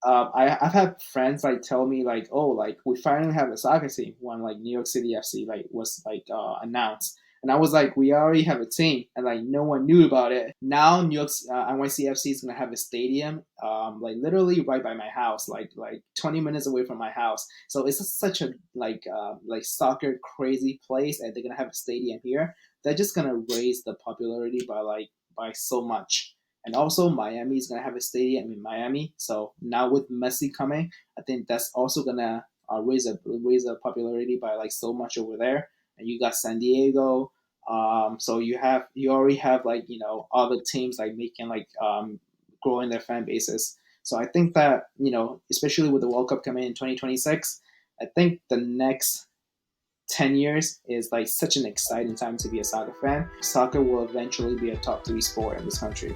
I've had friends like tell me like, oh, like we finally have a soccer team when like New York City FC like was like announced, and I was like, we already have a team, and like no one knew about it. Now New York NYCFC is gonna have a stadium, like literally right by my house, like 20 minutes away from my house. So it's just such a like soccer crazy place, and they're gonna have a stadium here. They're just gonna raise the popularity by so much. And also, Miami is gonna have a stadium in Miami. So now with Messi coming, I think that's also gonna raise a popularity by like so much over there. And you got San Diego. So you already have like other teams like making like growing their fan bases. So I think that especially with the World Cup coming in 2026, I think the next 10 years is like such an exciting time to be a soccer fan. Soccer will eventually be a top three sport in this country.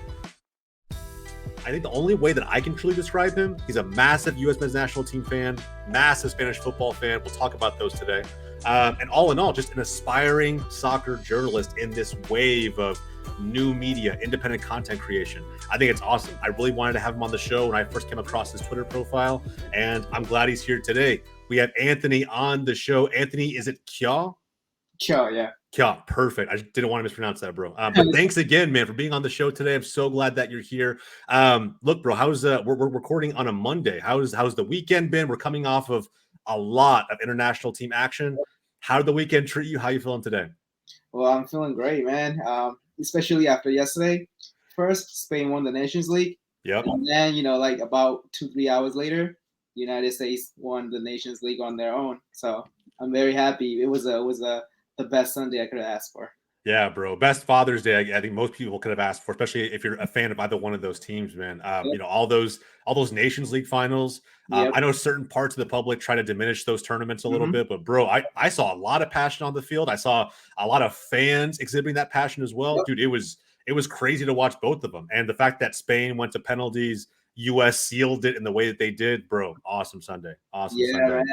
I think the only way that I can truly describe him, he's a massive U.S. men's national team fan, massive Spanish football fan. We'll talk about those today. And all in all, just an aspiring soccer journalist in this wave of new media, independent content creation. I think it's awesome. I really wanted to have him on the show when I first came across his Twitter profile, and I'm glad he's here today. We have Anthony on the show. Anthony, is it Kyaw? Sure, yeah. Yeah, perfect. I just didn't want to mispronounce that, bro. But thanks again, man, for being on the show today. I'm so glad that you're here. Look, bro, how's we're recording on a Monday. How's the weekend been? We're coming off of a lot of international team action. How did the weekend treat you? How you feeling today? Well, I'm feeling great, man. Especially after yesterday. First, Spain won the Nations League. Yep. And then, like about 2-3 hours later, United States won the Nations League on their own. So I'm very happy. It was the best Sunday I could have asked for. Yeah, bro. Best Father's Day I think most people could have asked for, especially if you're a fan of either one of those teams, man. Yep. All those Nations League finals. Yep. I know certain parts of the public try to diminish those tournaments a little Mm-hmm. bit, but bro, I saw a lot of passion on the field. I saw a lot of fans exhibiting that passion as well. Yep. Dude, it was crazy to watch both of them. And the fact that Spain went to penalties, US sealed it in the way that they did, bro. Awesome Sunday. Awesome Sunday. Man.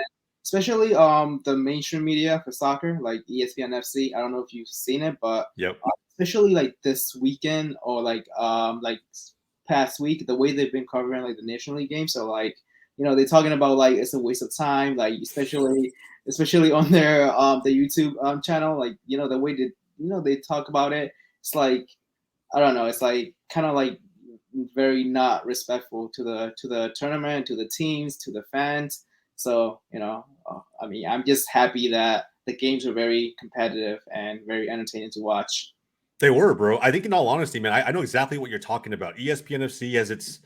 Especially the mainstream media for soccer, like ESPN FC. I don't know if you've seen it, but Yep. Especially like this weekend or like past week, the way they've been covering like the National League game. So like they're talking about like it's a waste of time, like especially on their the YouTube channel, like the way they talk about it. It's like I don't know, it's like kind of like very not respectful to the tournament, to the teams, to the fans. So I mean, I'm just happy that the games were very competitive and very entertaining to watch. They were, bro. I think in all honesty, man, I know exactly what you're talking about. ESPN FC has its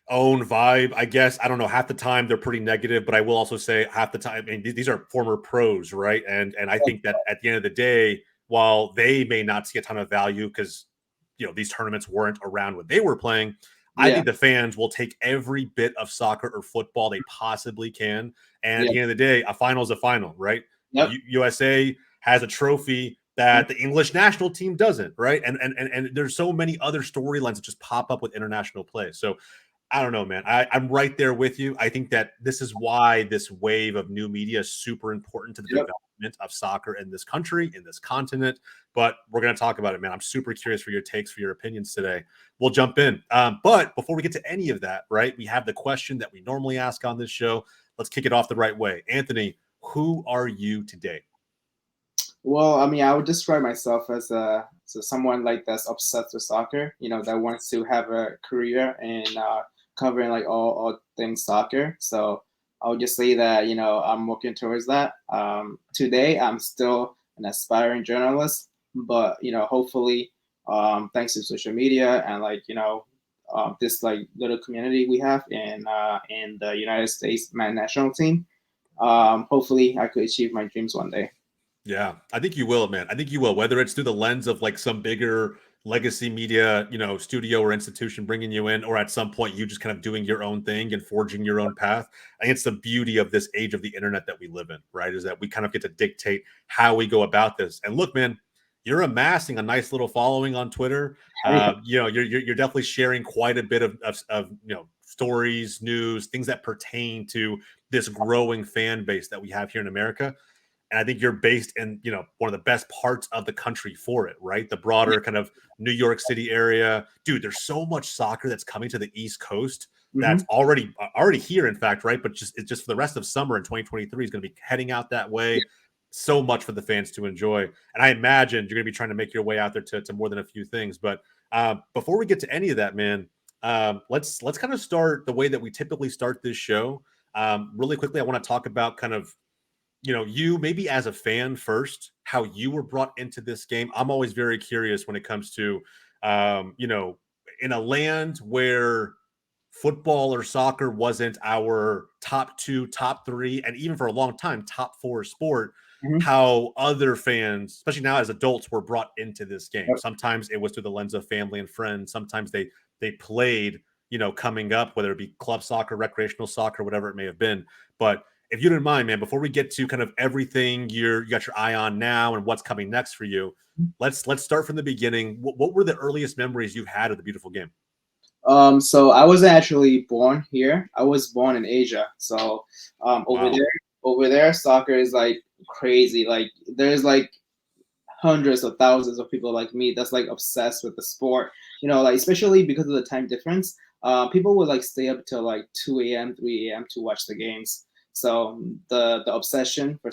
own vibe, I guess. I don't know. Half the time they're pretty negative, but I will also say half the time, I mean, these are former pros, right? And I think that at the end of the day, while they may not see a ton of value because these tournaments weren't around when they were playing, I think the fans will take every bit of soccer or football they possibly can. And at the end of the day, a final is a final, right? Yep. USA has a trophy that the English national team doesn't, right? And there's so many other storylines that just pop up with international play. So I don't know, man. I'm right there with you. I think that this is why this wave of new media is super important to the development of soccer in this country, in this continent. But we're going to talk about it, man. I'm super curious for your takes, for your opinions today. We'll jump in. But before we get to any of that, right, we have the question that we normally ask on this show. Let's kick it off the right way. Anthony, who are you today? Well, I mean, I would describe myself as someone like that's obsessed with soccer. That wants to have a career in covering like all things soccer. So I would just say that I'm working towards that. Today, I'm still an aspiring journalist, but hopefully, thanks to social media and this like little community we have in the United States men's national team, hopefully I could achieve my dreams one day. Yeah, I think you will, man. I think you will, whether it's through the lens of like some bigger legacy media, studio or institution bringing you in, or at some point you just kind of doing your own thing and forging your own path. I think it's the beauty of this age of the internet that we live in, right? Is that we kind of get to dictate how we go about this. And look, man, you're amassing a nice little following on Twitter. You're definitely sharing quite a bit of stories, news, things that pertain to this growing fan base that we have here in America. And I think you're based in, one of the best parts of the country for it, right? The broader kind of New York City area. Dude, there's so much soccer that's coming to the East Coast Mm-hmm. that's already here, in fact, right? But just it's just for the rest of summer in 2023 is going to be heading out that way. Yeah. So much for the fans to enjoy, and I imagine you're going to be trying to make your way out there to more than a few things. But before we get to any of that, man, let's kind of start the way that we typically start this show. Really quickly, I want to talk about kind of you maybe as a fan first, how you were brought into this game. I'm always very curious when it comes to, in a land where football or soccer wasn't our top two, top three, and even for a long time, top four sport, Mm-hmm. how other fans, especially now as adults, were brought into this game. Yep. Sometimes it was through the lens of family and friends. Sometimes they played, coming up, whether it be club soccer, recreational soccer, whatever it may have been. But if you didn't mind, man, before we get to kind of everything you got your eye on now and what's coming next for you, let's start from the beginning. What were the earliest memories you've had of the beautiful game? So I was actually born here. I was born in Asia. So Wow. over there, soccer is like crazy. Like there's like hundreds of thousands of people like me that's like obsessed with the sport. Like especially because of the time difference. People would like stay up till like 2 a.m., 3 a.m. to watch the games. So the obsession for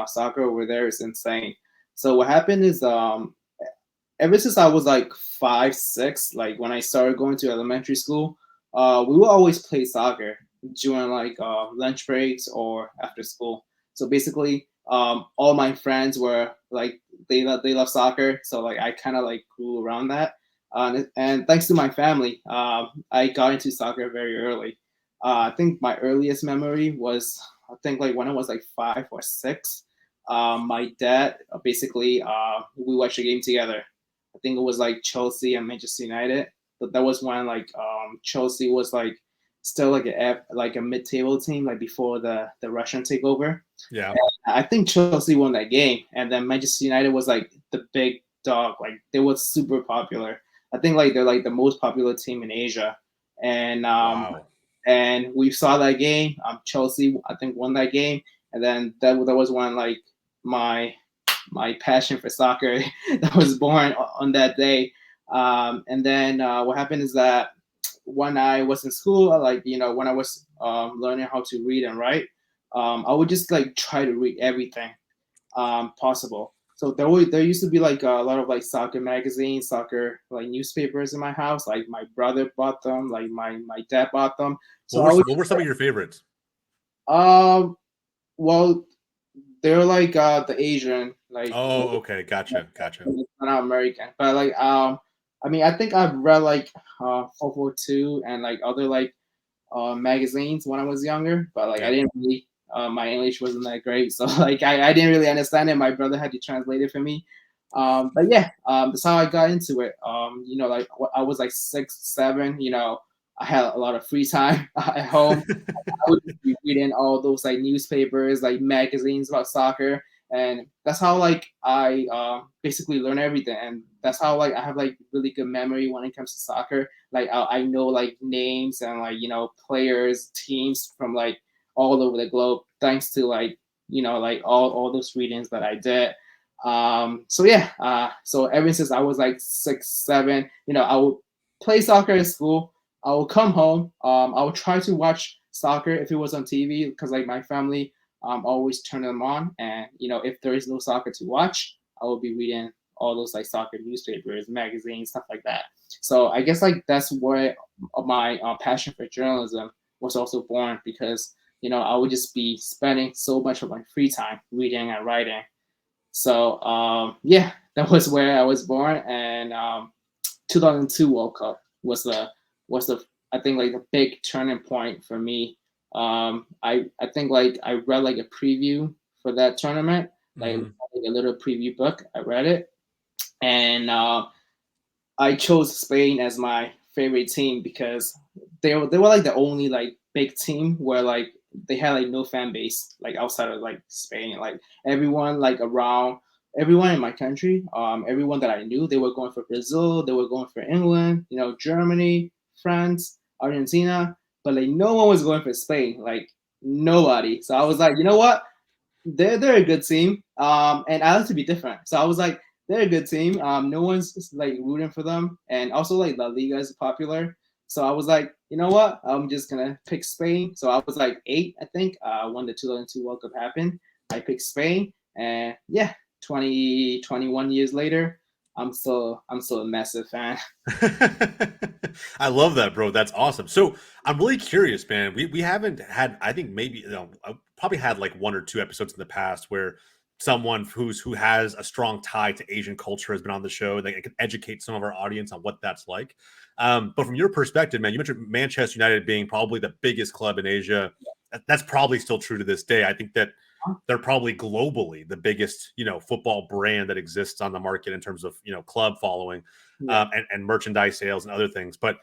soccer over there is insane. So what happened is ever since I was like 5, 6, like when I started going to elementary school, we would always play soccer during like lunch breaks or after school. So basically, all my friends were like they love soccer, so like I kind of like grew around that. And thanks to my family, I got into soccer very early. I think my earliest memory was I think like when I was like 5 or 6. My dad basically we watched a game together. I think it was like Chelsea and Manchester United. But that was when like Chelsea was like still like a mid-table team like before the Russian takeover. Yeah. And I think Chelsea won that game, and then Manchester United was like the big dog. Like they were super popular. I think like they're like the most popular team in Asia, and Wow. and we saw that game. Chelsea I think won that game, and then that was when like my my passion for soccer that was born on that day. And then what happened is that when I was in school, like when I was learning how to read and write, I would just like try to read everything possible. So there used to be like a lot of like soccer magazines, soccer like newspapers in my house. Like my brother bought them, like my dad bought them. So I would What were some of your favorites? well they're like the Asian like Oh, okay. Gotcha. not American, but like I mean I think I've read like World War II and like other like magazines when I was younger, but like I Yeah. didn't really my English wasn't that great, so like I didn't really understand it. My brother had to translate it for me. But yeah, that's how I got into it. Like I was like 6, 7. I had a lot of free time at home. I would just be reading all those like newspapers, like magazines about soccer, and that's how like I basically learn everything. And that's how like I have like really good memory when it comes to soccer. Like I know like names and like players, teams from like all over the globe, thanks to like like all those readings that I did. So yeah, so ever since I was like 6, 7, I would play soccer at school. I will come home. I will try to watch soccer if it was on TV because like my family always turn them on. And if there is no soccer to watch, I will be reading all those like soccer newspapers, magazines, stuff like that. So I guess like that's where my passion for journalism was also born because I would just be spending so much of my free time reading and writing. So yeah, that was where I was born, and 2002 World Cup was the I think like the big turning point for me. I think like I read like a preview for that tournament, Hmm. like a little preview book. I read it, and I chose Spain as my favorite team because they were like the only like big team where like they had like no fan base like outside of like Spain. Like everyone like around everyone in my country, everyone that I knew, they were going for Brazil, they were going for England, Germany, France, Argentina, but like no one was going for Spain, like nobody. So I was like, you know what? They're a good team. And I like to be different. So I was like, they're a good team. No one's just, like rooting for them, and also like La Liga is popular. So I was like, you know what? I'm just gonna pick Spain. So I was like 8, I think. When the 2002 World Cup happened, I picked Spain, and yeah, 21 years later, I'm still a massive fan. I love that, bro. That's awesome. So I'm really curious, man. We haven't had, I think maybe probably had like one or two episodes in the past where someone who has a strong tie to Asian culture has been on the show. They can educate some of our audience on what that's like. But from your perspective, man, you mentioned Manchester United being probably the biggest club in Asia. That's probably still true to this day. I think that they're probably globally the biggest, football brand that exists on the market in terms of, club following, Yeah. and merchandise sales and other things. But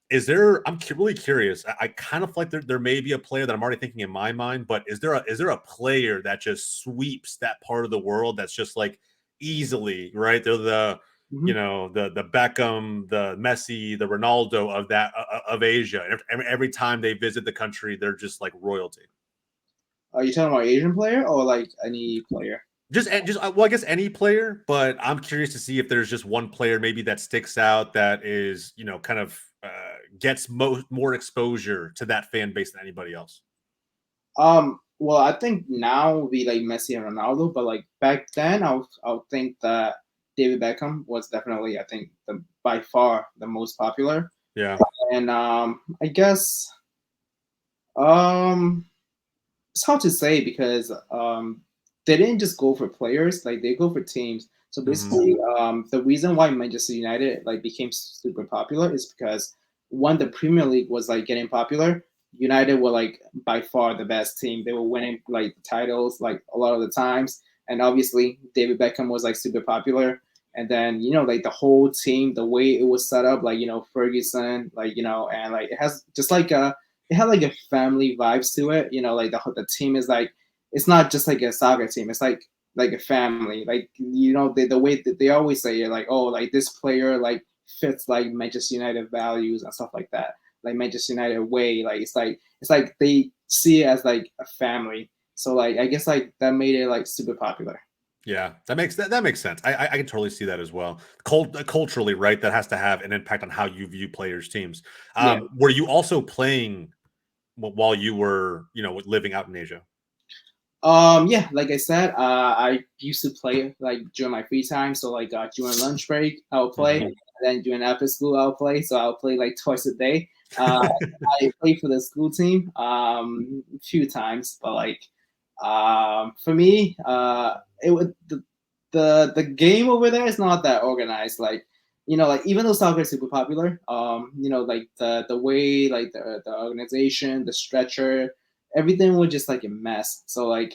is there? I'm really curious. I kind of feel like there may be a player that I'm already thinking in my mind, but is there a player that just sweeps that part of the world that's just like easily right? They're the Mhm. the Beckham, the Messi, the Ronaldo of that of Asia. And every time they visit the country, they're just like royalty. Are you talking about Asian player or like any player? Just well, I guess any player, but I'm curious to see if there's just one player maybe that sticks out that is, kind of gets more exposure to that fan base than anybody else. Well, I think now would be like Messi and Ronaldo, but like back then, I'll think that David Beckham was definitely, I think, the by far the most popular. Yeah. And I guess um, it's hard to say because they didn't just go for players, like they go for teams. So Hmm. basically, the reason why Manchester United like became super popular is because one, the Premier League was like getting popular. United were like by far the best team. They were winning like titles like a lot of the times, and obviously David Beckham was like super popular. And then like the whole team, the way it was set up, like Ferguson, like and like it has just like a it had like a family vibes to it. Like the team is like it's not just like a soccer team. It's like a family. Like the way that they always say it, like oh like this player like fits like Manchester United values and stuff like that. Like Manchester United way. Like it's like they see it as like a family. So like I guess like that made it like super popular. Yeah, that makes sense. I can totally see that as well. Culturally, right? That has to have an impact on how you view players' teams. Yeah. Were you also playing while you were, living out in Asia? Yeah, like I said, I used to play like during my free time. So like during lunch break, I'll play. Hmm. And then during after school, I'll play. So I'll play like twice a day. I play for the school team a few times, but like for me, it would the game over there is not that organized. Like like even though soccer is super popular, like the way like the organization, the stretcher, everything was just like a mess. So like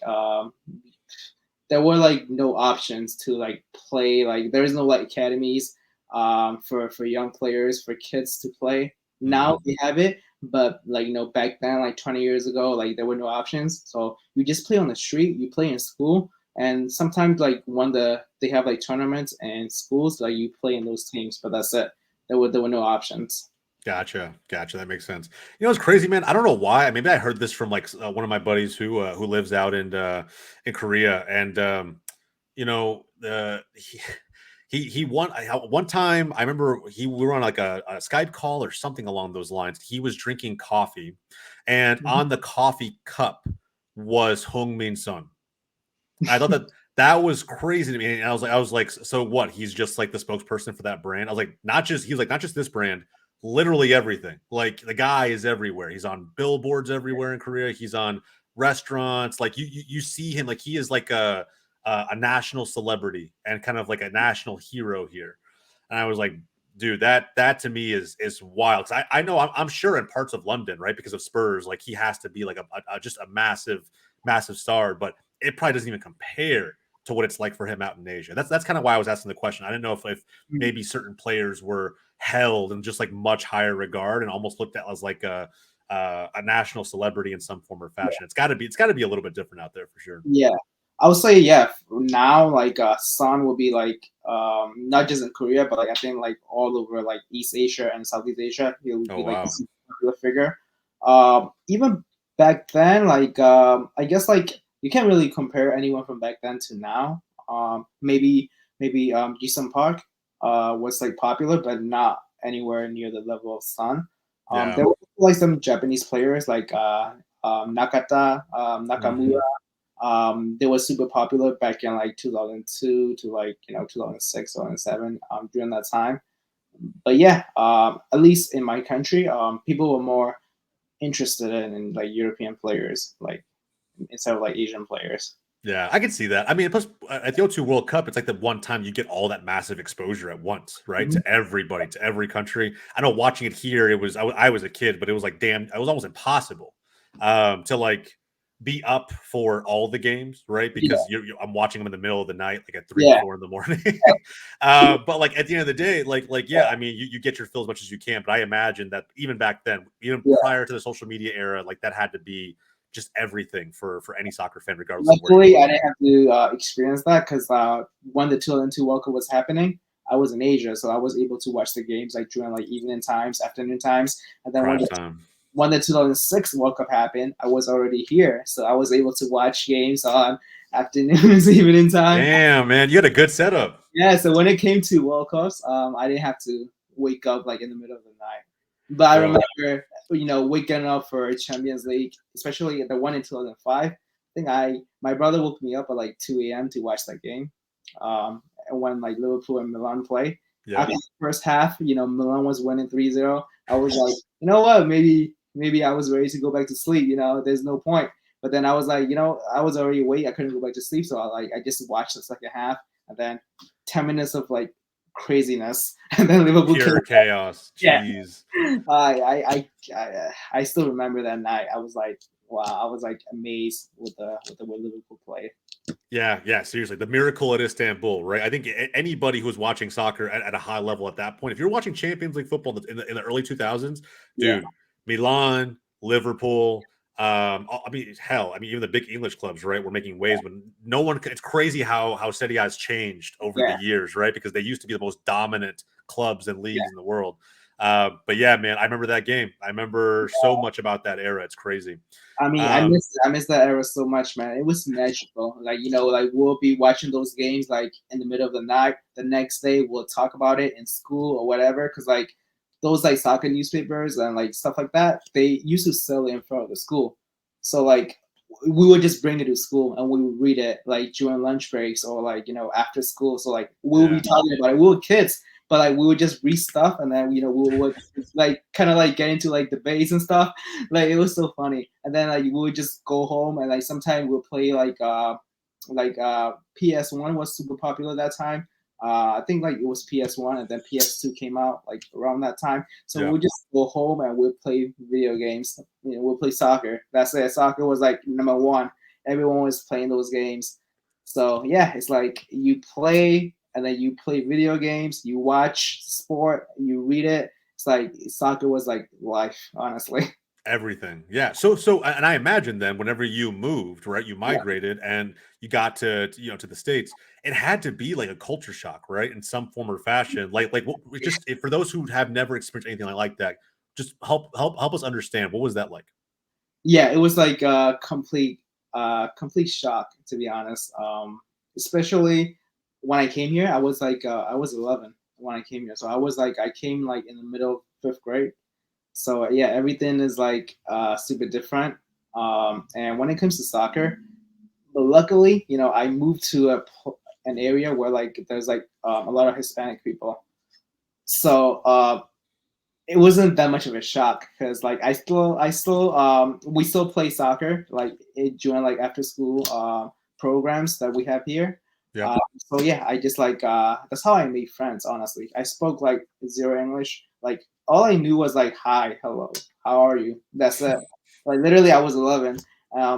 there were like no options to like play. Like there is no like academies for young players for kids to play. Now Hmm. we have it, but like back then like 20 years ago like there were no options. So you just play on the street, you play in school, and sometimes like when they have like tournaments and schools like you play in those teams, but that's it. There were no options. Gotcha. That makes sense. It's crazy, man. I don't know why. Maybe I heard this from like one of my buddies who lives out in Korea, and he won one time. I remember we were on like a Skype call or something along those lines. He was drinking coffee, and Mhm. on the coffee cup was Hong Min Sun. I thought that was crazy to me. And I was like, so what? He's just like the spokesperson for that brand. I was like, not just this brand, literally everything. Like the guy is everywhere. He's on billboards everywhere in Korea. He's on restaurants. Like you see him like he is like a national celebrity and kind of like a national hero here. And I was like, dude, that to me is wild. 'Cause I know I'm sure in parts of London, right, because of Spurs, like he has to be like just a massive star, but it probably doesn't even compare to what it's like for him out in Asia. That's kind of why I was asking the question. I didn't know if maybe certain players were held in just like much higher regard and almost looked at as like a national celebrity in some form or fashion. It's got to be a little bit different out there for sure. Yeah, I would say yeah. Now, like Sun will be like not just in Korea, but like I think like all over like East Asia and Southeast Asia, he will Oh be like a wow. super popular figure. Even back then, like I guess like you can't really compare anyone from back then to now. Maybe Jisung Park was like popular, but not anywhere near the level of Sun. Yeah. There were like some Japanese players like Nakata, Nakamura. Hmm. They were super popular back in like 2002 to like 2006, 2007 during that time. But yeah, at least in my country, people were more interested in like European players, like instead of like Asian players. Yeah, I can see that. I mean, plus at the O2 World Cup, it's like the one time you get all that massive exposure at once, right? Mhm. To everybody, to every country. I know watching it here, it was I was a kid, but it was like damn, it was almost impossible to like be up for all the games, right? Yeah, Because I'm watching them in the middle of the night, like at 3 or yeah, 4 in the morning. yeah, But like at the end of the day, like yeah, I mean, you get your fill as much as you can. But I imagine that even back then, even yeah. prior to the social media era, like that had to be just everything for any soccer fan, regardless of where you Luckily, I were. didn't have to experience that because when the 2002 World Cup was happening, I was in Asia, so I was able to watch the games like during like evening times, afternoon times, and then Prime time. when the 2006 World Cup happened, I was already here, so I was able to watch games on afternoons, evening time. Damn, man, you had a good setup. Yeah, so when it came to World Cups, I didn't have to wake up like in the middle of the night. But I Bro. remember, waking up for Champions League, especially the one in 2005. I think my brother woke me up at like 2 a.m. to watch that game. And when like Liverpool and Milan play, Yeah. after the first half, Milan was winning 3-0. I was like, you know what, maybe I was ready to go back to sleep. There's no point. But then I was like, I was already awake. I couldn't go back to sleep, so I just watched the second half, and then 10 minutes of like craziness, and then Liverpool came. Pure chaos. Yeah, Jeez. I still remember that night. I was like, wow, I was like amazed with the way Liverpool played. Yeah, yeah, seriously. The miracle at Istanbul, right? I think anybody who was watching soccer at a high level at that point, if you're watching Champions League football in the early 2000s, Yeah, dude, Milan, Liverpool, I mean, hell, I mean, even the big English clubs, right, were making waves when no one. It's crazy how Serie A has changed over the yeah, years, right? Because they used to be the most dominant clubs and yeah. leagues in the world. But yeah, man, I remember that game. I remember so much about that era. It's crazy. I mean, Um, I miss that era so much, man. It was magical. Like like we'll be watching those games like in the middle of the night. The next day, we'll talk about it in school or whatever. Because like those like soccer newspapers and like stuff like that, they used to sell it in front of the school. So like we would just bring it to school and we would read it like during lunch breaks or like after school. So like we'll be yeah. talking about it. We were kids, but like we would just read stuff and then we would like kind of like get into like debates and stuff. Like it was so funny. And then like we would just go home and like sometimes we'll play like PS1 was super popular that time. I think like it was PS1 and then PS2 came out like around that time. So Yeah. we'll just go home and we'll play video games. We'll play soccer. That's it. Soccer was like number one. Everyone was playing those games. So yeah, it's like you play and then you play video games, you watch sport, you read it. It's like soccer was like life, honestly. Everything. Yeah. So and I imagine then whenever you moved, right, you Yeah. migrated and you got to the States, it had to be like a culture shock, right? In some form or fashion. Like what just for those who have never experienced anything like that, just help us understand what was that like? Yeah, it was like a complete shock to be honest. Especially when I came here, I was 11 when I came here, so I came like in the middle of fifth grade. So yeah, everything is like super different. And when it comes to soccer, but luckily, I moved to an area where like there's like a lot of Hispanic people. So it wasn't that much of a shock because like we still play soccer like during like after school programs that we have here. Yeah. So yeah, I just like that's how I made friends. Honestly, I spoke like zero English. Like all I knew was like hi, hello, how are you? That's it. Like literally, I was 11.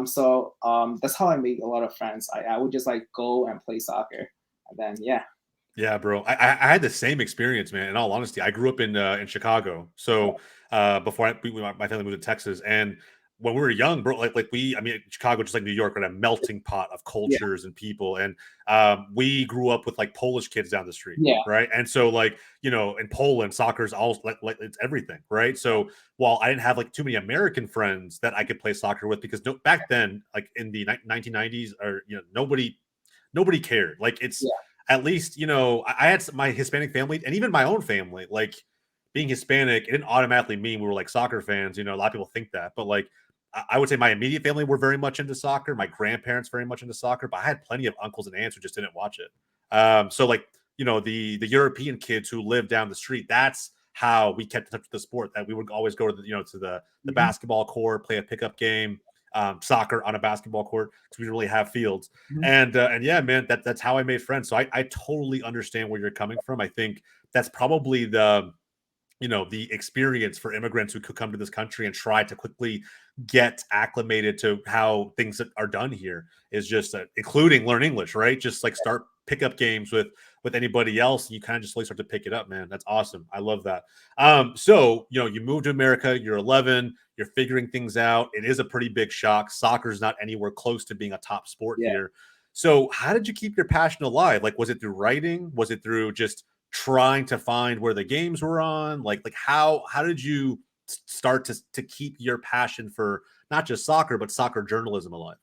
So that's how I made a lot of friends. I would just like go and play soccer, and then yeah, Yeah, bro. I had the same experience, man. In all honesty, I grew up in Chicago. So before my family moved to Texas, and when we were young, bro, like I mean, Chicago just like New York, right, a melting pot of yeah, cultures and people. And we grew up with like Polish kids down the street, yeah, right? And so like in Poland, soccer's all like it's everything, right? So while I didn't have like too many American friends that I could play soccer with, because back then, like in the 1990s, or nobody cared. Like it's yeah, at least I had my Hispanic family and even my own family, like being Hispanic, it didn't automatically mean we were like soccer fans. You know, a lot of people think that, but like I would say my immediate family were very much into soccer. My grandparents very much into soccer, but I had plenty of uncles and aunts who just didn't watch it. So like, you know, the European kids who lived down the street, that's how we kept in touch with the sport. That we would always go to the, you know, to the Mhm. basketball court, play a pickup game, soccer on a basketball court because we didn't really have fields. Mhm. And yeah, man, that's how I made friends. So I totally understand where you're coming from. I think that's probably the, you know, the experience for immigrants who could come to this country and try to quickly get acclimated to how things are done here is just including learn English, right? Just like start pickup games with anybody else, and you kind of just slowly start to pick it up, man. That's awesome. I love that. So you know, you moved to America, you're 11, you're figuring things out. It is a pretty big shock. Soccer's not anywhere close to being a top sport Yeah. here. So how did you keep your passion alive? Like, was it through writing? Was it through just trying to find where the games were on? Like how did you start to keep your passion for not just soccer but soccer journalism alive?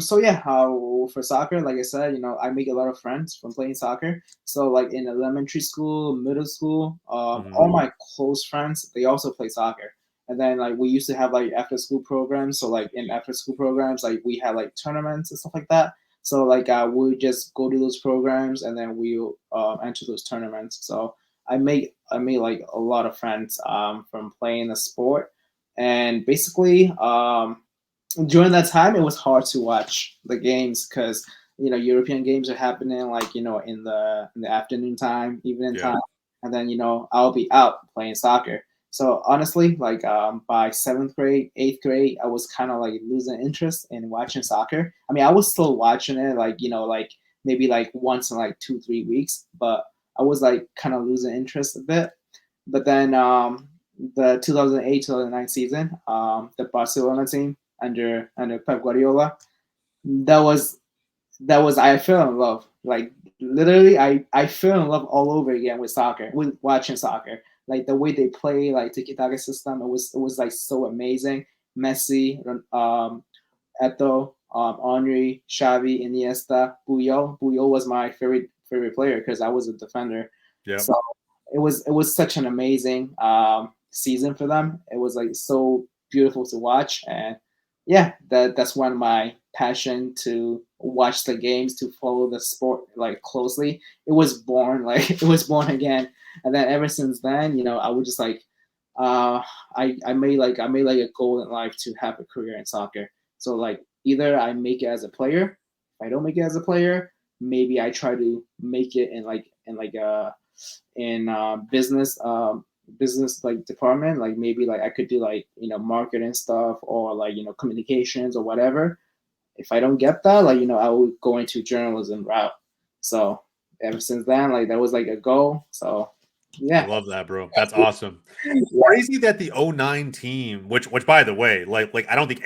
So yeah, for soccer, like I said, I make a lot of friends from playing soccer. So like in elementary school, middle school, Mm-hmm. all my close friends, they also play soccer. And then like we used to have like after school programs. So like in after school programs, like we had like tournaments and stuff like that. So like we just go to those programs and then we enter those tournaments. So I made like a lot of friends from playing the sport, and basically during that time it was hard to watch the games because European games are happening like in the afternoon time, evening Yeah. time, and then I'll be out playing soccer. So honestly, like by seventh grade, eighth grade, I was kind of like losing interest in watching soccer. I mean, I was still watching it, like like maybe like once in like 2 3 weeks, but I was like kind of losing interest a bit. But then the 2008 2009 season, the Barcelona team under Pep Guardiola, that was I fell in love. Like literally, I fell in love all over again with soccer, with watching soccer. Like the way they play, like tiki taka system, it was like so amazing. Messi, Eto, Henry, Xavi, Iniesta, Puyol. Puyol was my favorite player because I was a defender. Yeah. So it was such an amazing season for them. It was like so beautiful to watch, and yeah, that's one of my passion to watch the games, to follow the sport like closely. It was born like it was born again, and then ever since then, I would just like uh, I made like a goal in life to have a career in soccer. So like either I make it as a player, if I don't make it as a player, maybe I try to make it in business like department, like maybe like I could do like marketing stuff or like communications or whatever. If I don't get that, like I would go into journalism route. So ever since then, like that was like a goal. So I yeah. love that, bro. That's awesome. Crazy that the '09 team, which by the way, like I don't think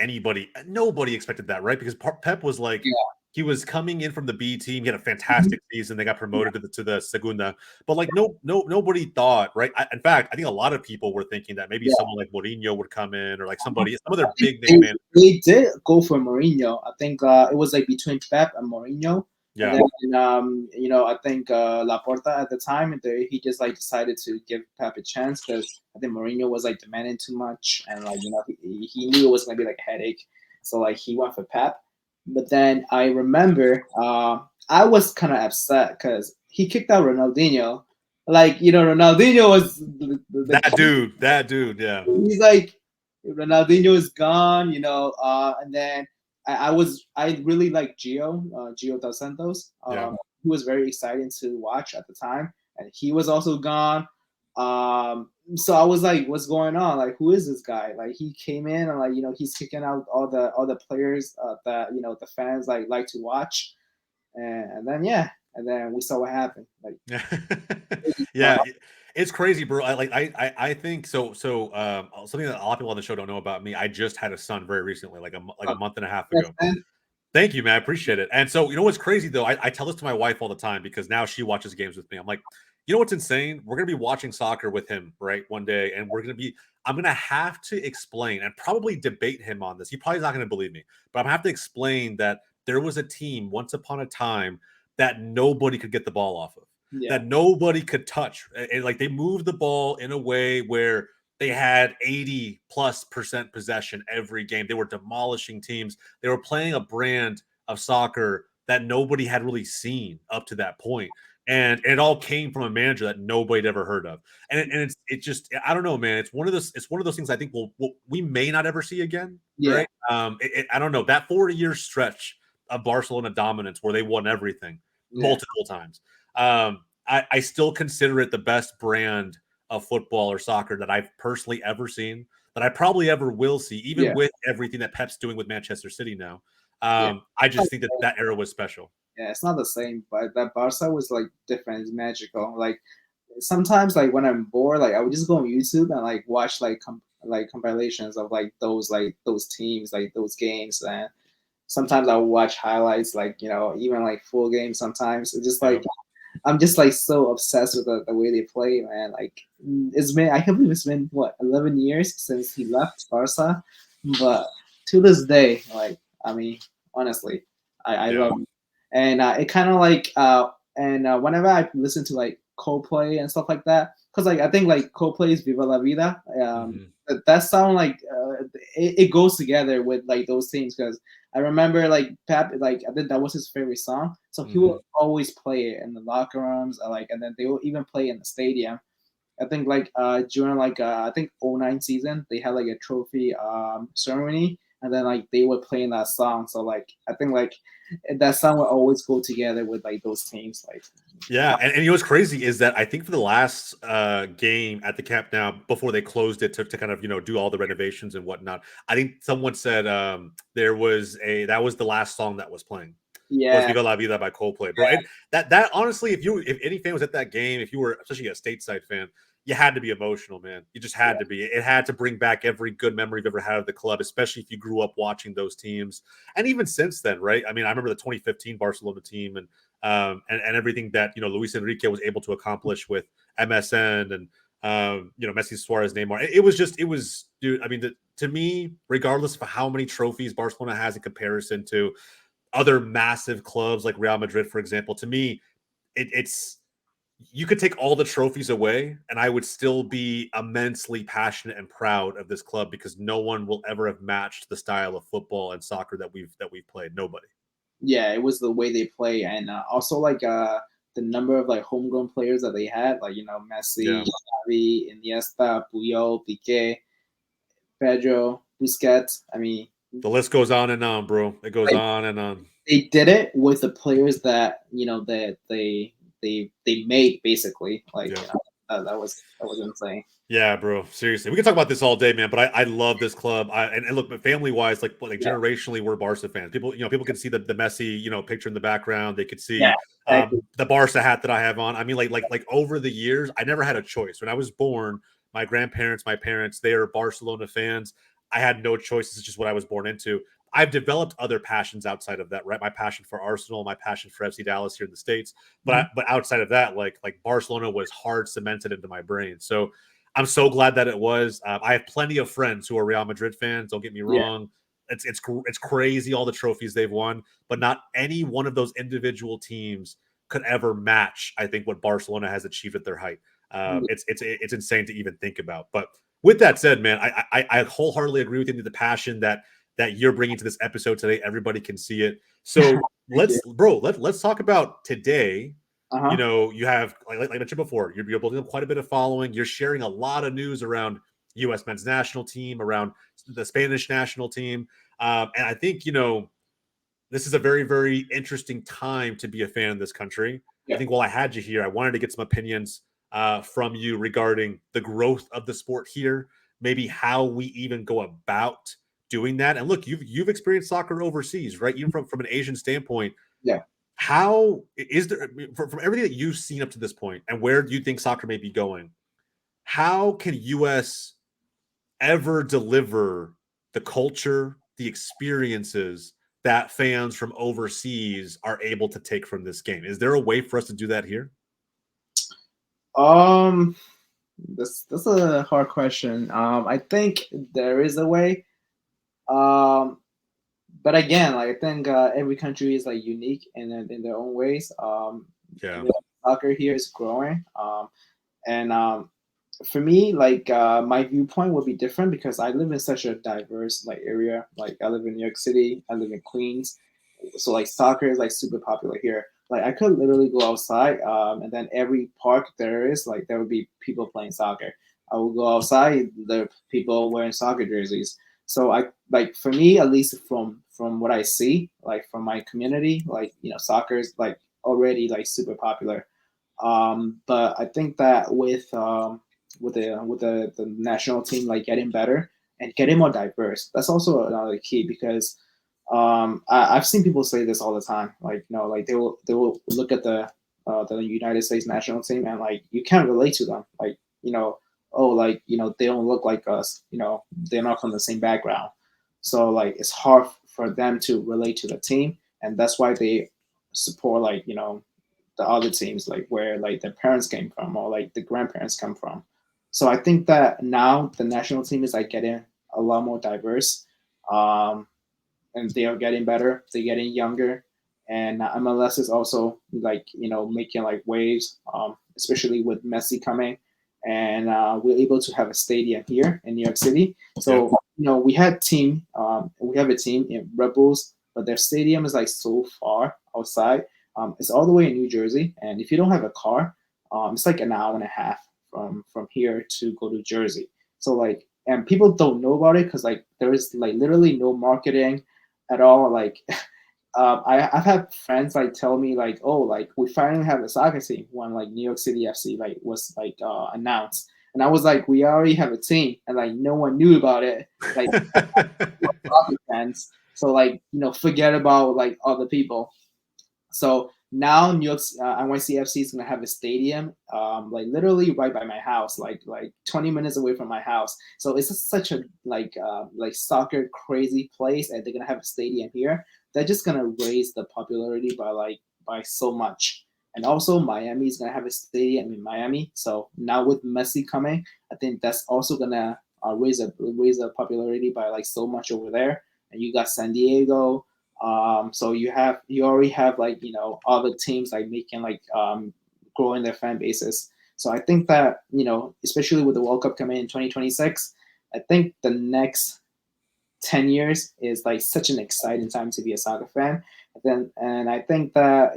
nobody expected that, right? Because Pep was like, Yeah. he was coming in from the B team. He had a Mhm. fantastic season. They got promoted to the Segunda, but like nobody thought, right? In fact, I think a lot of people were thinking that maybe Yeah. someone like Mourinho would come in, or like some I other think big name they, man. they did go for Mourinho. I think it was like between Pep and Mourinho. And Yeah, then, I think Laporta at the time, he just like decided to give Pep a chance because I think Mourinho was like demanding too much, and like he knew it was gonna be like a headache, so like he went for Pep. But then I remember I was kind of upset because he kicked out Ronaldinho. Like Ronaldinho was the that dude, yeah, he's like Ronaldinho is gone, and then I really like Gio dos Santos. yeah. He was very exciting to watch at the time, and he was also gone. So I was like, what's going on? Like, who is this guy? Like, he came in and like he's kicking out all the players that the fans like to watch, and then yeah, and then we saw what happened. Like, Yeah, it's crazy, bro. I think something that a lot of people on the show don't know about me. I just had a son very recently, like a month and a half ago. man. Thank you, man. I appreciate it. And so, you know what's crazy though? I tell this to my wife all the time because now she watches games with me. I'm like, you know what's insane? We're gonna be watching soccer with him, right? One day, and I'm gonna have to explain and probably debate him on this. He probably is not gonna believe me, but I'm gonna have to explain that there was a team once upon a time that nobody could get the ball off of. Yeah. that nobody could touch. And like they moved the ball in a way where they had 80+% possession every game. They were demolishing teams. They were playing a brand of soccer that nobody had really seen up to that point. And it all came from a manager that nobody had ever heard of. And it just, I don't know, man. It's one of those things I think we may not ever see again, Yeah. right? I don't know, that 40-year stretch of Barcelona dominance where they won everything Yeah. multiple times. I still consider it the best brand of football or soccer that I've personally ever seen, that I probably ever will see, even Yeah. with everything that Pep's doing with Manchester City now. Yeah. I just think that that era was special. Yeah, it's not the same, but that Barca was like different, it's magical. Like sometimes, like when I'm bored, like I would just go on YouTube and like watch like compilations of like those teams, like those games, and sometimes I would watch highlights, like even like full games. Sometimes it's just Yeah. like I'm just like so obsessed with the way they play, man. Like it's been I can't believe it's been what 11 years since he left Barca, but to this day, like I mean, honestly, I Yeah. love it. And it kind of like whenever I listen to like Coldplay and stuff like that, because like I think like Coldplay's Viva La Vida, Mhm. that sound like it goes together with like those things because I remember like Pep, like I think that was his favorite song, so he Mhm. would always play it in the locker rooms, like, and then they will even play in the stadium. I think like during like I think '09 season they had like a trophy ceremony, and then like they were playing that song. So like I think like that song will always go together with like those teams. Like Yeah, and you know what's crazy is that I think for the last game at the Camp Nou before they closed it to kind of do all the renovations and whatnot, I think someone said that was the last song that was playing was yeah, "Viva La Vida" by Coldplay, bro. And that honestly, if any fan was at that game, if you were especially a stateside fan, you had to be emotional, man. You just had yeah, to be. It had to bring back every good memory you've ever had of the club, especially if you grew up watching those teams. And even since then, right? I mean, I remember the 2015 Barcelona team and everything that Luis Enrique was able to accomplish with MSN and Messi, Suarez, Neymar. It was, dude. I mean, to me, regardless of how many trophies Barcelona has in comparison to other massive clubs like Real Madrid, for example, to me, it's you could take all the trophies away, and I would still be immensely passionate and proud of this club because no one will ever have matched the style of football and soccer that we've played. Nobody. yeah. It was the way they play, and also like the number of like homegrown players that they had, like Messi, Yeah. Xavi, Iniesta, Puyol, Piqué, Pedro, Busquets. I mean, The list goes on and on, bro. It goes like on and on. they did it with the players that that they made basically. Like Yeah. that was insane. Yeah, bro. Seriously, we can talk about this all day, man. But I love this club. And look, but family wise, like Yeah, generationally, we're Barca fans. People can see the Messi, picture in the background. They could yeah, see exactly. the Barca hat that I have on. I mean, like over the years, I never had a choice. When I was born, my grandparents, my parents, they are Barcelona fans. I had no choice. This is just what I was born into. I've developed other passions outside of that, right? My passion for Arsenal, my passion for FC Dallas here in the States. Mhm. But outside of that, like Barcelona was hard cemented into my brain. So I'm so glad that it was. I have plenty of friends who are Real Madrid fans. Don't get me Yeah, wrong. It's crazy all the trophies they've won, but not any one of those individual teams could ever match. I think what Barcelona has achieved at their height. It's insane to even think about. But with that said, man, I wholeheartedly agree with you. The passion that you're bringing to this episode today, everybody can see it. So thank you. let's talk about today. Uh huh. You have like I mentioned before, you're building up quite a bit of following. You're sharing a lot of news around U.S. men's national team, around the Spanish national team, and I think this is a very very interesting time to be a fan in this country. I Yeah, think while I had you here, I wanted to get some opinions from you regarding the growth of the sport here, maybe how we even go about doing that. And look, you've experienced soccer overseas, right? Even from an Asian standpoint, yeah. how is there from everything that you've seen up to this point and where do you think soccer may be going, how can us ever deliver the culture, the experiences that fans from overseas are able to take from this game? Is there a way for us to do that here? Um, that's a hard question. I think there is a way. Um, but again, like I think every country is like unique in their own ways. Yeah. soccer here is growing. And For me, like my viewpoint would be different because I live in such a diverse like area. Like I live in New York City, I live in Queens, so like soccer is like super popular here. Like I could literally go outside, and then every park there is like there would be people playing soccer. I will go outside, there are people wearing soccer jerseys. So I like for me at least from what I see, like from my community, like soccer is like already like super popular. But I think that with the national team like getting better and getting more diverse, that's also another key because I've seen people say this all the time. Like like they will look at the United States national team and like you can't relate to them. Like oh like they don't look like us. They're not from the same background, so like it's hard for them to relate to the team, and that's why they support like the other teams, like where like their parents came from or like the grandparents come from. So I think that now the national team is like getting a lot more diverse, um, and they are getting better. They're getting younger, and MLS is also like making like waves, especially with Messi coming, and we're able to have a stadium here in New York City. Yep. So we have a team in Red Bulls, but their stadium is like so far outside. It's all the way in New Jersey, and if you don't have a car, it's like an hour and a half from here to go to Jersey. So like, and people don't know about it because like there is like literally no marketing at all. Like, I've had friends like tell me like, oh, like we finally have a soccer team when like New York City FC like was like announced, and I was like, we already have a team, and like no one knew about it. Like soccer fans, so like forget about like other people. So now New York NYCFC is gonna have a stadium, like literally right by my house, like 20 minutes away from my house. So it's just such a like soccer crazy place, and they're gonna have a stadium here. They're just gonna raise the popularity by so much. And also Miami is gonna have a stadium in Miami. So now with Messi coming, I think that's also gonna raise the popularity by like so much over there. And you got San Diego, so you already have like other teams like making like growing their fan bases. So I think that especially with the World Cup coming in 2026, I think the next 10 years is like such an exciting time to be a soccer fan. And I think that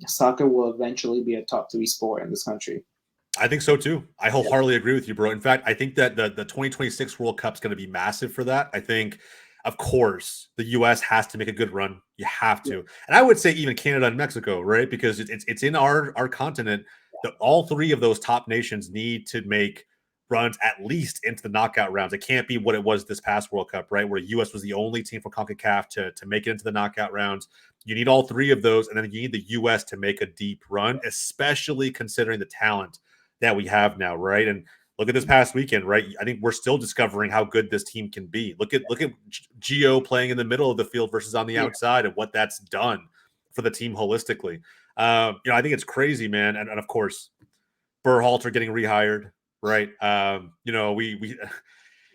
soccer will eventually be a top three sport in this country. I think so too. I Yeah. wholeheartedly agree with you, bro. In fact, I think that the 2026 World Cup is going to be massive for that. I think, of course, the US has to make a good run. You have Yeah. to. And I would say even Canada and Mexico, right? Because it's in our continent that all three of those top nations need to make runs at least into the knockout rounds. It can't be what it was this past World Cup, right? Where the US was the only team from CONCACAF to make it into the knockout rounds. You need all three of those, and then you need the US to make a deep run, especially considering the talent that we have now, right? And look at this past weekend, right? I think we're still discovering how good this team can be. Look at Gio playing in the middle of the field versus on the Yeah. outside, and what that's done for the team holistically. I think it's crazy, man. And of course, Berhalter getting rehired, right? We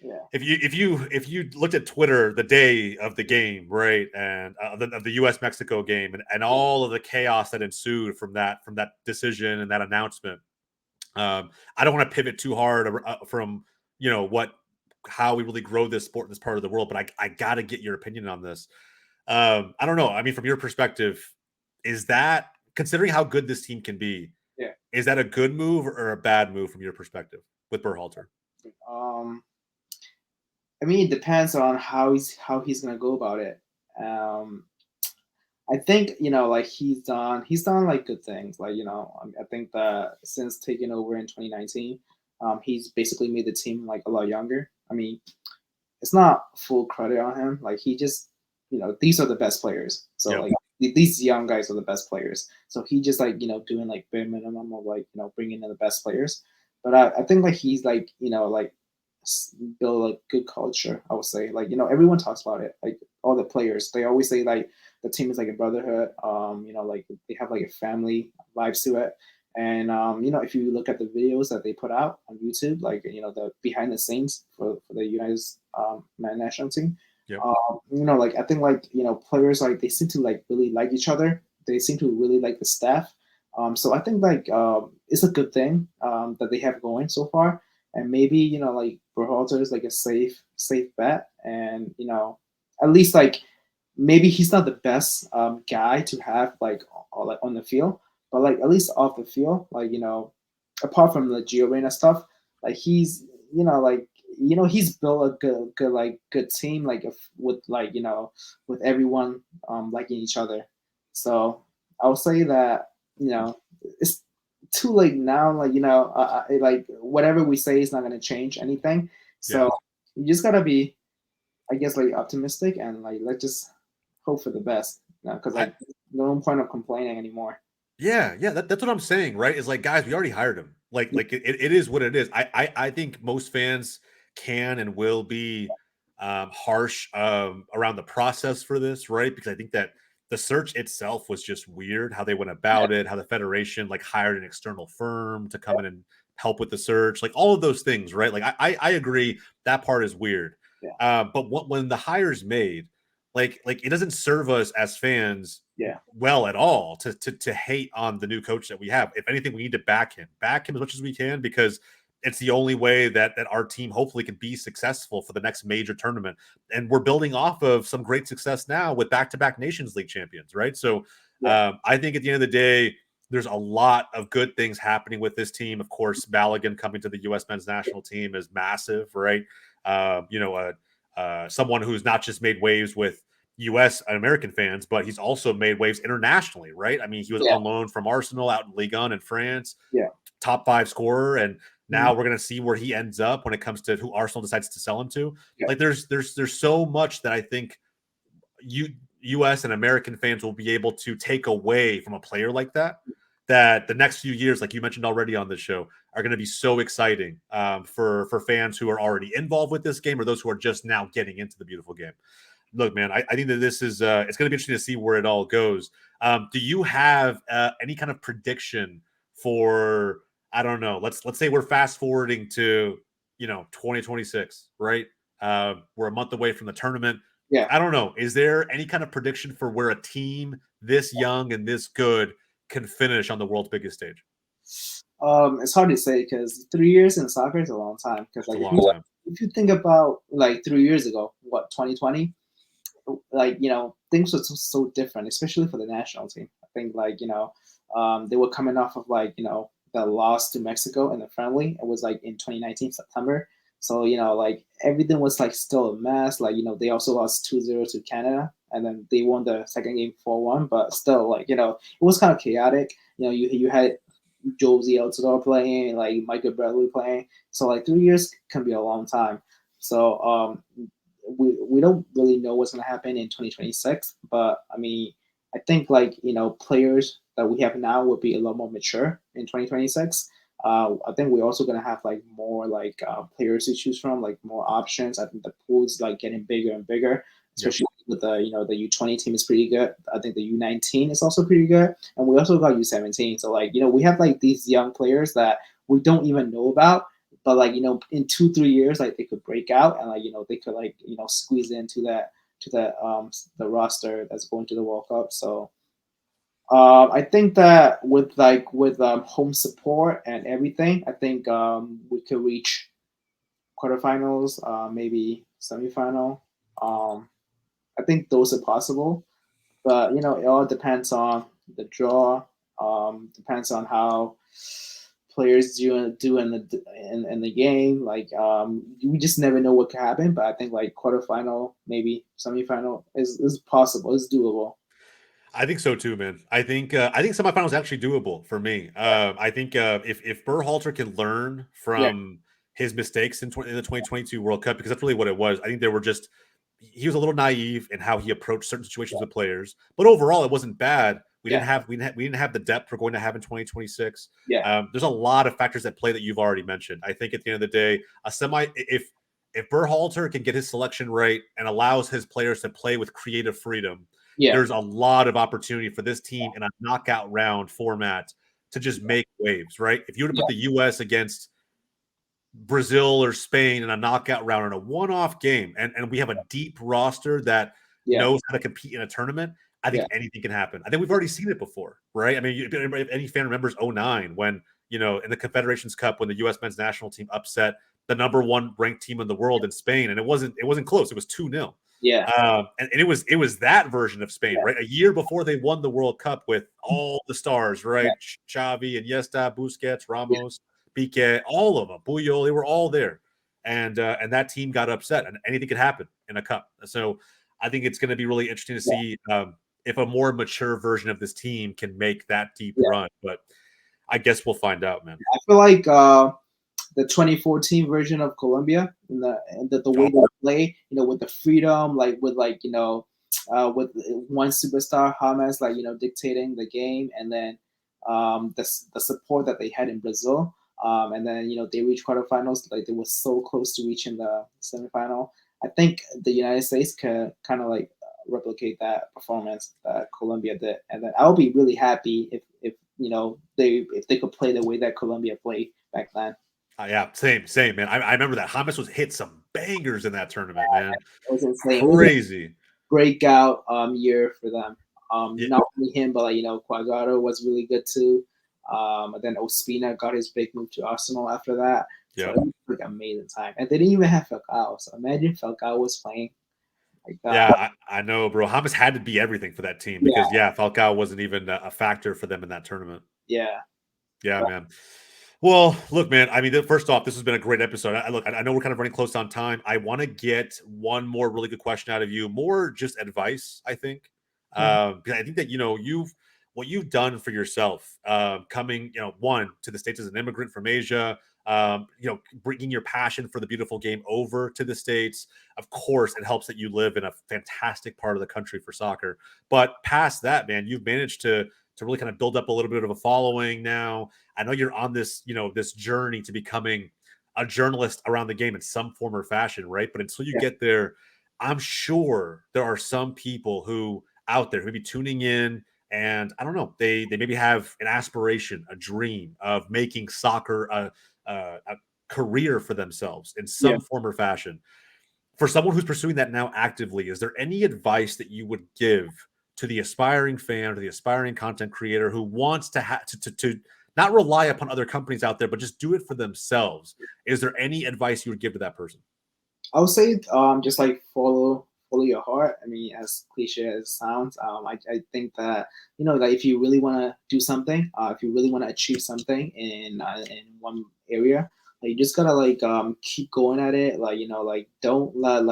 Yeah. if you looked at Twitter the day of the game, right, and of the U.S. Mexico game, and all of the chaos that ensued from that decision and that announcement. I don't want to pivot too hard from what how we really grow this sport in this part of the world, but I got to get your opinion on this. I don't know. I mean, from your perspective, is that considering how good this team can be, Yeah. is that a good move or a bad move from your perspective with Berhalter? Um, I mean, it depends on how he's gonna go about it. Um, I think like he's done like good things. Like I think that since taking over in 2019, he's basically made the team like a lot younger. I mean, it's not full credit on him. Like he just these are the best players. So Yep. like these young guys are the best players. So he just like doing like bare minimum of like bringing in the best players. But I think like he's like like build like good culture. I would say like everyone talks about it. Like all the players, they always say like the team is like a brotherhood. Like they have like a family vibes to it. And if you look at the videos that they put out on YouTube, like the behind the scenes for the United national team, Yep. like I think like players like they seem to like really like each other. They seem to really like the staff. So I think like it's a good thing that they have going so far, and maybe like Berhalter is like a safe bet, and at least like maybe he's not the best guy to have like on the field, but like at least off the field, like apart from the Gio Reyna stuff, like he's like he's built a good team like with like with everyone liking each other. So I would say that it's too late now. Like like whatever we say is not going to change anything. Yeah. So you just gotta be, I guess, like optimistic and like let's just hope for the best. Because I like no point of complaining anymore. Yeah, that's what I'm saying, right? Is like, guys, we already hired him. Like it is what it is. I think most fans can and will be harsh around the process for this, right? Because I think that the search itself was just weird, how they went Yeah, about it, how the federation like hired an external firm to come in and help with the search, like all of those things, right? Like I agree that part is weird. yeah, But when the hire's made, like it doesn't serve us as fans yeah, well at all to hate on the new coach that we have. If anything, we need to back him as much as we can, because it's the only way that our team hopefully can be successful for the next major tournament. And we're building off of some great success now with back-to-back Nations League champions, right? So yeah, I think at the end of the day, there's a lot of good things happening with this team. Of course, Balogun coming to the U.S. men's national team is massive, right? Someone who's not just made waves with U.S. and American fans, but he's also made waves internationally, right? I mean, he was yeah, on loan from Arsenal out in Ligue 1 in France, yeah. top 5 scorer, and Mhm. now we're going to see where he ends up when it comes to who Arsenal decides to sell him to. Yeah. Like, there's so much that I think U.S. and American fans will be able to take away from a player like that. That the next few years, like you mentioned already on this show, are going to be so exciting for fans who are already involved with this game or those who are just now getting into the beautiful game. Look, man, I think that this is it's going to be interesting to see where it all goes. Do you have any kind of prediction for, I don't know, let's say we're fast forwarding to 2026, right? We're a month away from the tournament. Yeah. I don't know. Is there any kind of prediction for where a team this young and this good can finish on the world's biggest stage? It's hard to say because 3 years in soccer is a long time. Because It's a like long time. if you think about like 3 years ago, what 2020, like things were so different, especially for the national team. I think like they were coming off of like the loss to Mexico in the friendly. It was like in 2019 September. So like everything was like still a mess. Like they also lost 2-0 to Canada, and then they won the second game 4-1. But still, like it was kind of chaotic. You had Josie Altidore playing, like Michael Bradley playing. So like 3 years can be a long time. So we don't really know what's going to happen in 2026, but I mean, I think like players that we have now will be a lot more mature in 2026. I think we're also going to have like more like players to choose from, like more options. I think the pool's like getting bigger and bigger, Yep. especially with the the U20 team is pretty good. I think the U19 is also pretty good, and we also got U17. So like we have like these young players that we don't even know about, but like in 2-3 years like they could break out and like they could like squeeze into that to the roster that's going to the World Cup. So I think that with home support and everything, I think we could reach quarterfinals, maybe semifinal. um I think those are possible, but it all depends on the draw. Depends on how players do in the game. Like we just never know what could happen. But I think like quarterfinal, maybe semifinal is possible. It's doable. I think so too, man. I think semifinals is actually doable for me. I think if Berhalter can learn Yeah, from his mistakes in the 2022 World Cup, because that's really what it was. I think they were just he was a little naive in how he approached certain situations with players, but overall it wasn't bad. yeah, We didn't have the depth we're going to have in 2026. yeah, There's a lot of factors at play that you've already mentioned. I think at the end of the day, a semi if Berhalter can get his selection right and allows his players to play with creative freedom, yeah, there's a lot of opportunity for this team in a knockout round format to just make waves, right? If you were to yeah, put the U.S. against Brazil or Spain in a knockout round in a one-off game, and we have a deep roster that yeah, knows how to compete in a tournament, I think Yeah. anything can happen. I think we've already seen it before, right? I mean, if any fan remembers '09 when, in the Confederations Cup, when the U.S. men's national team upset the number one ranked team in the world in Spain, and it wasn't close. It was 2-0. Yeah. And it was that version of Spain, Yeah. right? A year before they won the World Cup with all the stars, Yeah. right? Xavi, Iniesta, Busquets, Ramos, Piqué, all of them, Puyol, they were all there, and that team got upset, and anything could happen in a cup. So I think it's going to be really interesting to Yeah. see if a more mature version of this team can make that deep Yeah. run. But I guess we'll find out, man. I feel like the 2014 version of Colombia and the way Oh, they play, with the freedom, like with with one superstar James, like dictating the game, and then the support that they had in Brazil, and then they reached quarterfinals, like they were so close to reaching the semifinal. I think the United States could kind of like replicate that performance that Colombia did, and then I'll be really happy if they could play the way that Colombia played back then. yeah, same, man. I remember that James was hit some bangers in that tournament, man. It was insane. It was a Crazy. breakout year for them. Yeah, Not only him, but Quadrado was really good too. And then Ospina got his big move to Arsenal after that. So yeah. it was like an amazing time. And they didn't even have Falcao. So imagine Falcao was playing like that. Yeah, I know, bro. James had to be everything for that team Yeah, because, Falcao wasn't even a factor for them in that tournament. yeah, Yeah, but man. Well, look, man. I mean, first off, this has been a great episode. I know we're kind of running close on time. I want to get one more really good question out of you, more just advice, I think, mhm, because I think that what you've done for yourself, coming, one to the States as an immigrant from Asia, bringing your passion for the beautiful game over to the States. Of course, it helps that you live in a fantastic part of the country for soccer. But past that, man, you've managed to really kind of build up a little bit of a following now. I know you're on this, this journey to becoming a journalist around the game in some form or fashion, right? But until you yeah, get there, I'm sure there are some people who out there who may be tuning in, and I don't know, they maybe have an aspiration, a dream of making soccer a career for themselves in yeah. some form or fashion. For someone who's pursuing that now actively, is there any advice that you would give to the aspiring fan or the aspiring content creator who wants to not rely upon other companies out there, but just do it for themselves? Is there any advice you would give to that person? I would say just like follow your heart. I mean, as cliche as it sounds, I think that like if you really want to do something, if you really want to achieve something in one area, like you just gotta like keep going at it. Like like don't let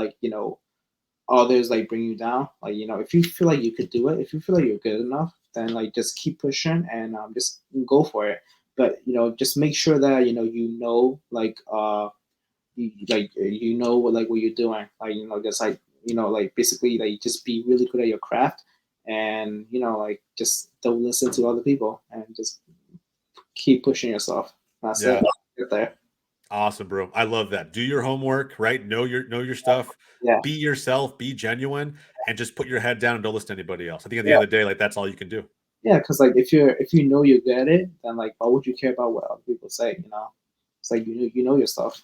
others like bring you down. Like if you feel like you could do it, if you feel like you're good enough, then like just keep pushing and just go for it. But just make sure that like what you're doing, like just like like basically like just be really good at your craft, and like just don't listen to other people and just keep pushing yourself. That's it. Yeah. Get there. Awesome, bro. I love that. Do your homework, right? Know your stuff. Yeah, Be yourself, be genuine, and just put your head down and don't listen to anybody else. I think at the yeah, end of the day, like that's all you can do. yeah, because like if you know you're good at it, then like why would you care about what other people say? It's like you know your stuff.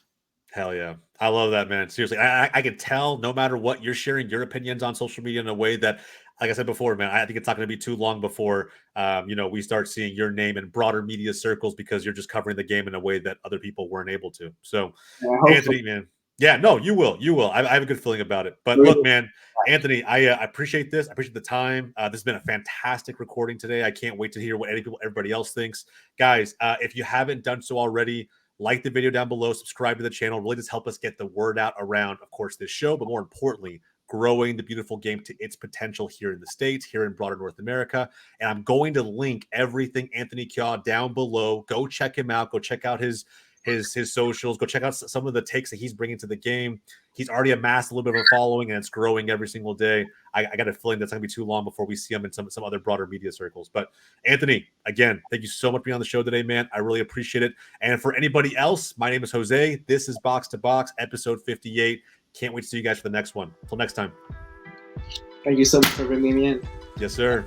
Hell yeah. I love that, man. Seriously. I can tell no matter what, you're sharing your opinions on social media in a way that, like I said before, man, I think it's not going to be too long before, we start seeing your name in broader media circles because you're just covering the game in a way that other people weren't able to. So, And I hope so. Anthony, man. Yeah, no, you will. You will. I have a good feeling about it. But look, Really. man, Anthony, I appreciate this. I appreciate the time. This has been a fantastic recording today. I can't wait to hear what everybody else thinks. Guys, if you haven't done so already, like the video down below, subscribe to the channel. Really just help us get the word out around, of course, this show, but more importantly, growing the beautiful game to its potential here in the States, here in broader North America. And I'm going to link everything Anthony Kyaw down below. Go check him out. Go check out his socials. Go check out some of the takes that he's bringing to the game. He's already amassed a little bit of a following, and it's growing every single day. I got a feeling that's going to be too long before we see him in some other broader media circles. But Anthony, again, thank you so much for being on the show today, man. I really appreciate it. And for anybody else, my name is Jose. This is Box to Box, episode 58. Can't wait to see you guys for the next one. Until next time. Thank you so much for bringing me in. Yes, sir.